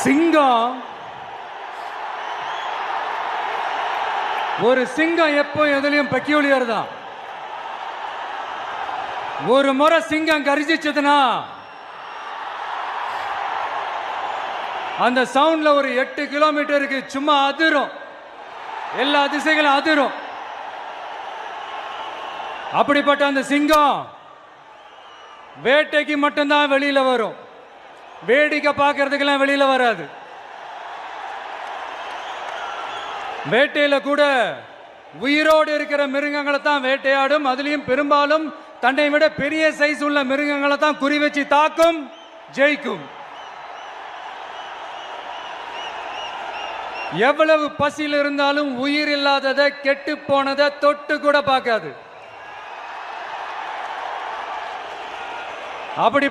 சிங்கம் ஒரு சிங்கம் எப்போ எதுலயும் பெக்யூலியர் தான். ஒரு முறை சிங்கம் கரிச்சிச்சதுன்னா அந்த சவுண்ட்ல ஒரு 8 கிலோமீட்டருக்கு சும்மா அதிரும், எல்லா திசைகளும் அதிரும். அப்படிப்பட்ட அந்த சிங்கம் வேட்டைக்கு மட்டும்தான் வெளியில வரும், வேடிக்கை பார்க்கறதுக்கெல்லாம் வெளியில வராது. வேட்டையில கூட உயிரோடு இருக்கிற மிருகங்களை தான் வேட்டையாடும். அதுலயும் பெரும்பாலும் தன்னை விட பெரிய சைஸ் உள்ள மிருகங்களை தான் குறி வச்சு தாக்கும், ஜெயிக்கும். எவ்வளவு பசியில் இருந்தாலும் உயிர் இல்லாததை, கெட்டு போனதை தொட்டு கூட பார்க்காது. அப்படி